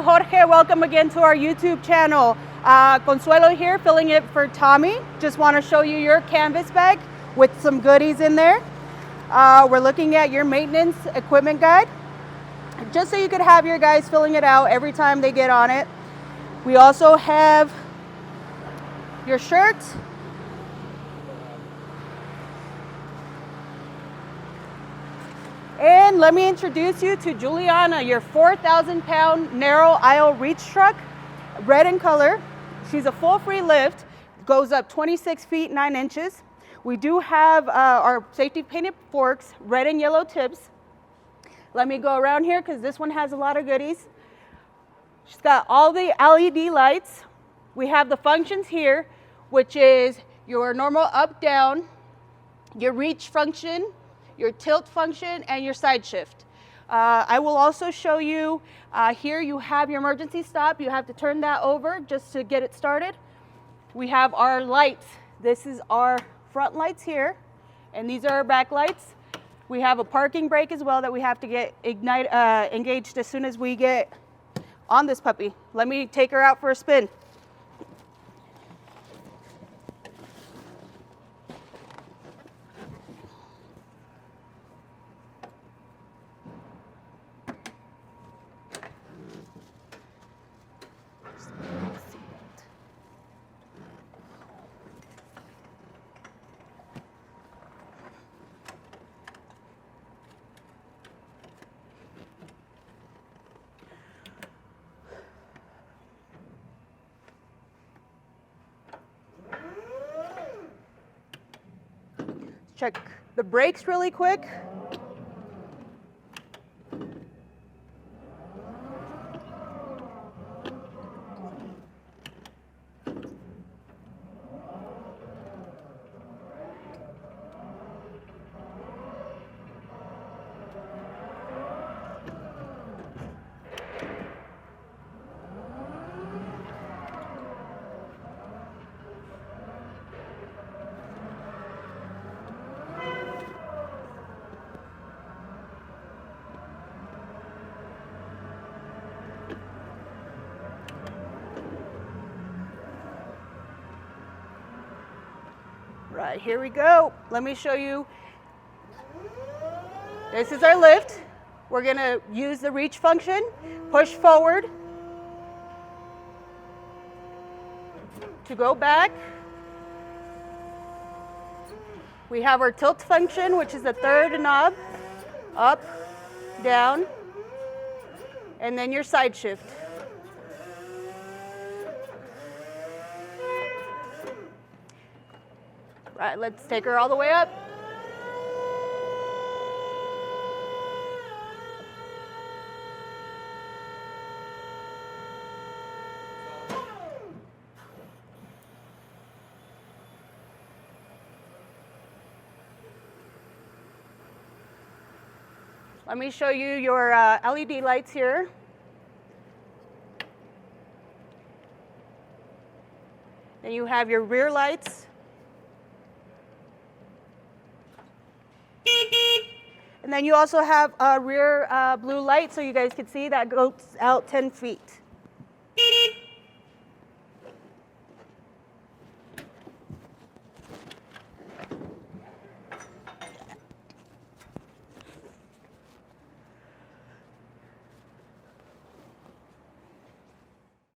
Jorge, welcome again to our YouTube channel. Consuelo here, filling it for Tommy. Just want to show you your canvas bag with some goodies in there. We're looking at your maintenance equipment guide, just so you could have your guys filling it out every time they get on it. We also have your shirts. And let me introduce you to Juliana, your 4,000-pound narrow aisle reach truck, red in color. She's a full free lift, goes up 26 feet 9 inches. We do have our safety painted forks, red and yellow tips. Let me go around here because this one has a lot of goodies. She's got all the LED lights. We have the functions here, which is your normal up, down, your reach function, your tilt function, and your side shift. I will also show you, here you have your emergency stop. You have to turn that over just to get it started. We have our lights. This is our front lights here, and these are our back lights. We have a parking brake as well that we have to get engaged as soon as we get on this puppy. Let me take her out for a spin. Check the brakes really quick. Right, here we go. Let me show you. This is our lift. We're gonna use the reach function, push forward to go back. We have our tilt function, which is the third knob, up, down, and then your side shift. Right, let's take her all the way up. Let me show you your LED lights here. Then you have your rear lights. And then you also have a rear blue light, so you guys can see that goes out 10 feet.